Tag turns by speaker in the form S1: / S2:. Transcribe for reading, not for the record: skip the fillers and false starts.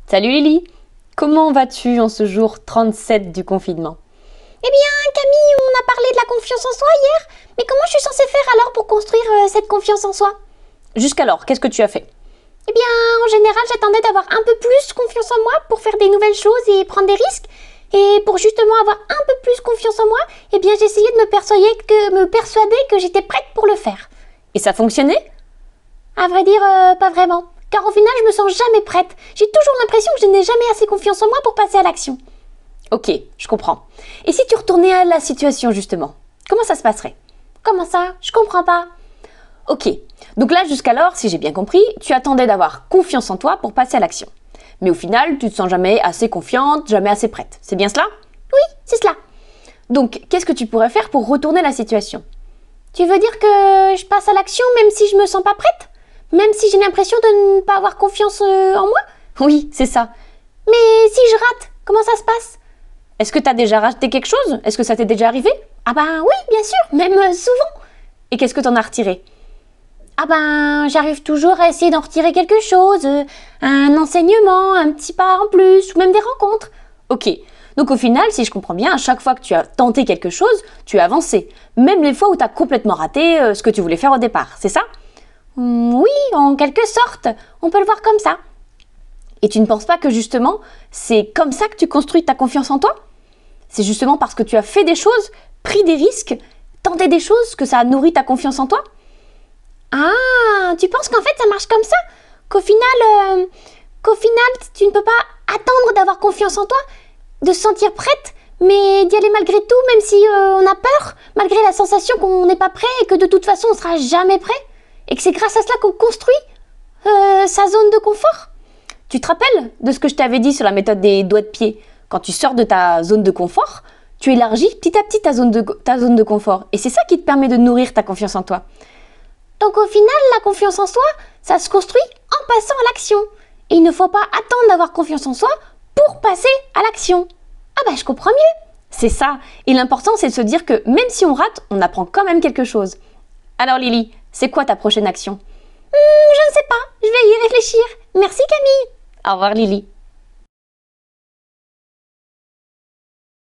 S1: Salut Lily, comment vas-tu en ce jour 37 du confinement?
S2: Eh bien, Camille, on a parlé de la confiance en soi hier, mais comment je suis censée faire alors pour construire cette confiance en soi?
S1: Jusqu'alors, qu'est-ce que tu as fait?
S2: Eh bien, en général, j'attendais d'avoir un peu plus confiance en moi pour faire des nouvelles choses et prendre des risques. Et pour justement avoir un peu plus confiance en moi, eh bien, j'essayais de me persuader que j'étais prête pour le faire.
S1: Et ça fonctionnait?
S2: À vrai dire, pas vraiment. Car au final, je me sens jamais prête. J'ai toujours l'impression que je n'ai jamais assez confiance en moi pour passer à l'action.
S1: Ok, je comprends. Et si tu retournais à la situation justement, comment ça se passerait?
S2: Comment ça? Je comprends pas.
S1: Ok, donc là jusqu'alors, si j'ai bien compris, tu attendais d'avoir confiance en toi pour passer à l'action. Mais au final, tu te sens jamais assez confiante, jamais assez prête. C'est bien cela?
S2: Oui, c'est cela.
S1: Donc, qu'est-ce que tu pourrais faire pour retourner la situation?
S2: Tu veux dire que je passe à l'action même si je me sens pas prête? Même si j'ai l'impression de ne pas avoir confiance en moi?
S1: Oui, c'est ça.
S2: Mais si je rate, comment ça se passe?
S1: Est-ce que tu as déjà raté quelque chose? Est-ce que ça t'est déjà arrivé?
S2: Ah ben oui, bien sûr, même souvent.
S1: Et qu'est-ce que t'en as retiré?
S2: Ah ben, j'arrive toujours à essayer d'en retirer quelque chose, un enseignement, un petit pas en plus, ou même des rencontres.
S1: Ok, donc au final, si je comprends bien, à chaque fois que tu as tenté quelque chose, tu as avancé. Même les fois où tu as complètement raté ce que tu voulais faire au départ, c'est ça?
S2: Oui, en quelque sorte, on peut le voir comme ça.
S1: Et tu ne penses pas que justement, c'est comme ça que tu construis ta confiance en toi? C'est justement parce que tu as fait des choses, pris des risques, tenté des choses que ça a nourri ta confiance en toi?
S2: Ah, tu penses qu'en fait ça marche comme ça? Qu'au final, tu ne peux pas attendre d'avoir confiance en toi, de se sentir prête, mais d'y aller malgré tout, même si on a peur, malgré la sensation qu'on n'est pas prêt et que de toute façon on sera jamais prêt, et que c'est grâce à cela qu'on construit sa zone de confort?
S1: Tu te rappelles de ce que je t'avais dit sur la méthode des doigts de pied? Quand tu sors de ta zone de confort, tu élargis petit à petit ta zone de confort. Et c'est ça qui te permet de nourrir ta confiance en toi.
S2: Donc au final, la confiance en soi, ça se construit en passant à l'action. Et il ne faut pas attendre d'avoir confiance en soi pour passer à l'action. Ah bah je comprends mieux.
S1: C'est ça. Et l'important, c'est de se dire que même si on rate, on apprend quand même quelque chose. Alors Lily, c'est quoi ta prochaine action?
S2: Je ne sais pas, je vais y réfléchir. Merci Camille.
S1: Au revoir Lily.